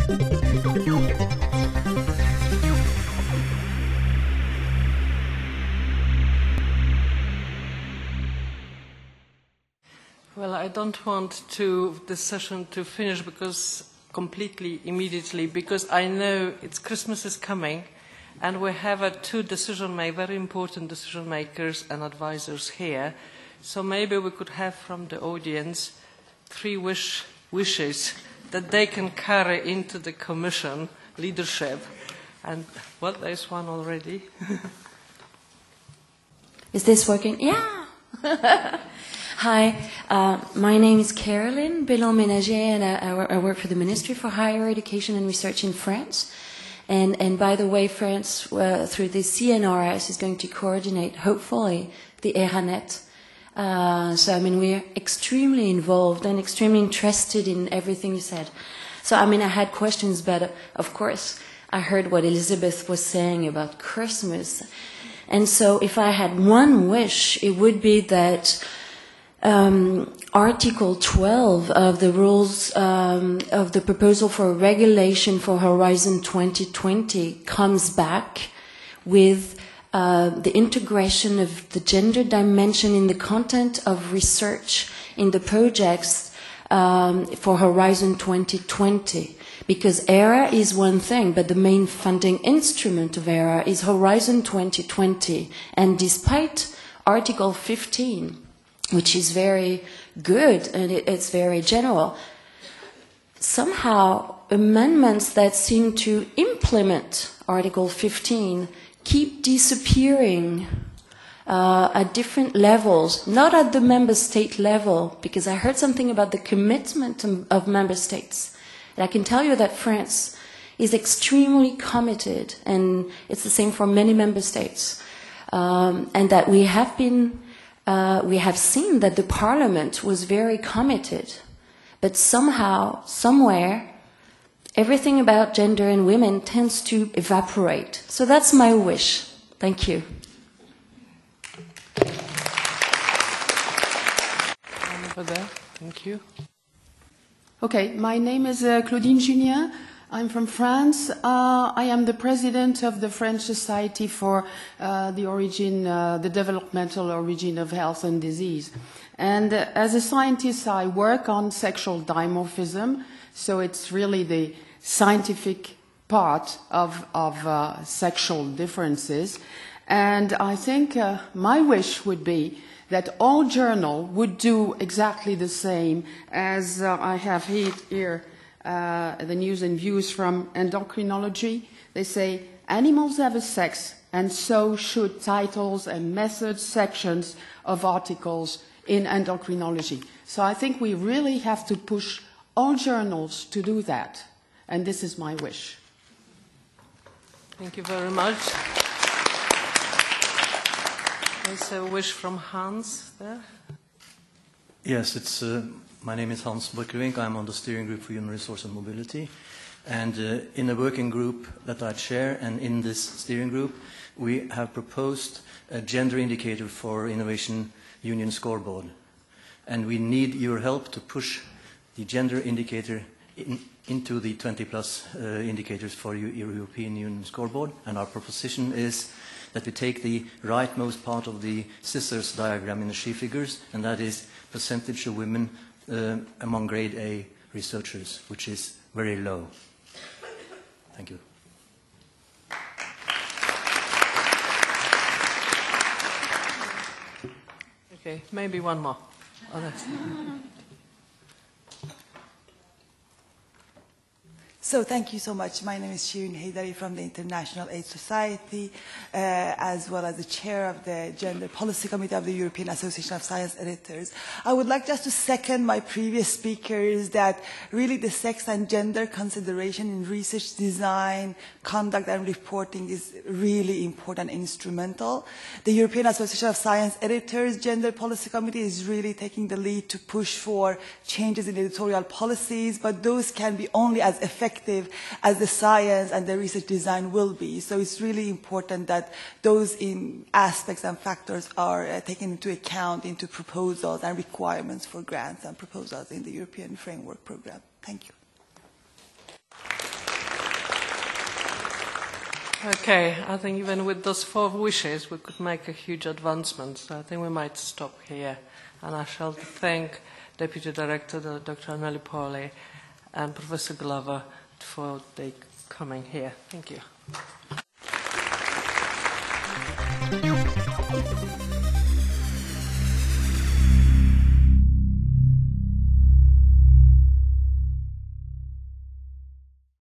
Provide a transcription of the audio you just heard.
Well, I don't want this session to finish completely immediately, because I know Christmas is coming, and we have two very important decision makers and advisors here. So maybe we could have from the audience 3 wishes that they can carry into the Commission leadership. And well, there's one already. Is this working? Yeah. Hi, my name is Caroline Bellon-Ménager, and I work for the Ministry for Higher Education and Research in France. And by the way, France, through the CNRS, is going to coordinate, hopefully, the ERANET. So, I mean, we're extremely involved and extremely interested in everything you said. So, I mean, I had questions, but of course, I heard what Elizabeth was saying about Christmas. And so, if I had one wish, it would be that Article 12 of the rules of the proposal for a regulation for Horizon 2020 comes back with the integration of the gender dimension in the content of research in the projects for Horizon 2020. Because ERA is one thing, but the main funding instrument of ERA is Horizon 2020. And despite Article 15, which is very good and it's very general, somehow amendments that seem to implement Article 15 keep disappearing at different levels, not at the member state level, because I heard something about the commitment of member states. And I can tell you that France is extremely committed, and it's the same for many member states, and that we have seen that the Parliament was very committed, but somehow, somewhere, everything about gender and women tends to evaporate. So that's my wish. Thank you. Over there. Thank you. Okay, my name is Claudine Julien. I'm from France. I am the president of the French Society for the Developmental Origin of Health and Disease. And as a scientist, I work on sexual dimorphism, so it's really the scientific part of sexual differences. And I think my wish would be that all journals would do exactly the same as I have here. The news and views from endocrinology. They say animals have a sex, and so should titles and method sections of articles in endocrinology. So I think we really have to push all journals to do that, and this is my wish. Thank you very much. There's a wish from Hans there. Yes, it's. My name is Hans Borchgrevink. I'm on the steering group for human resource and mobility. And in a working group that I chair, and in this steering group, we have proposed a gender indicator for Innovation Union scoreboard. And we need your help to push the gender indicator into the 20-plus indicators for European Union scoreboard. And our proposition is that we take the rightmost part of the scissors diagram in the she figures, and that is percentage of women among grade A researchers, which is very low. Thank you. Okay, maybe one more. Oh, that's So thank you so much. My name is Shirin Haydari from the International AIDS Society, as well as the chair of the Gender Policy Committee of the European Association of Science Editors. I would like just to second my previous speakers that really the sex and gender consideration in research design, conduct and reporting is really important and instrumental. The European Association of Science Editors Gender Policy Committee is really taking the lead to push for changes in editorial policies, but those can be only as effective as the science and the research design will be. So it's really important that those aspects and factors are taken into account into proposals and requirements for grants and proposals in the European Framework Programme. Thank you. Okay, I think even with those 4 wishes, we could make a huge advancement. So I think we might stop here. And I shall thank Deputy Director Dr. Anneli Pauli and Professor Glover for their coming here. Thank you.